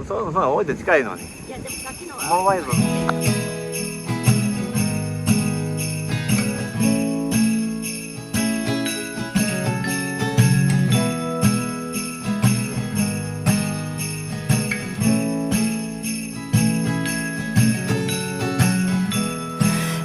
そんな多いと近いのに。いやでもさっきのはモバイル。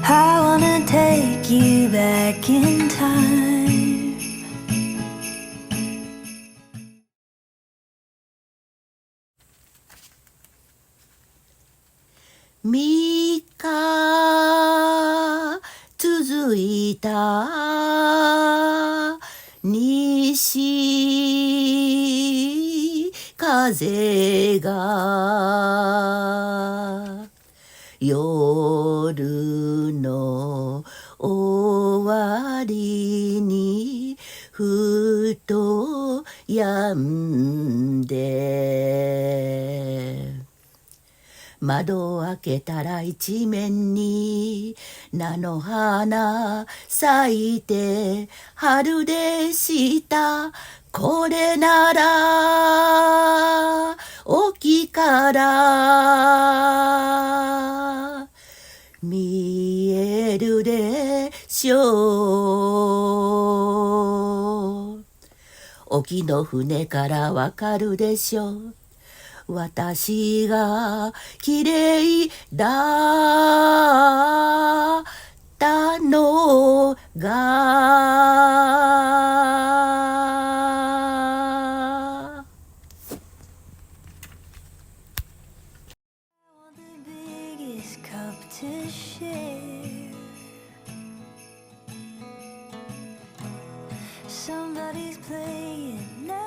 I wanna take you back in time.3日続いた西風が夜の終わりにふと止んで窓を開けたら一面に菜の花咲いて春でしたこれなら沖から見えるでしょう沖の船からわかるでしょう私が綺麗だったのがBiggest cup to share. Somebody's playing now.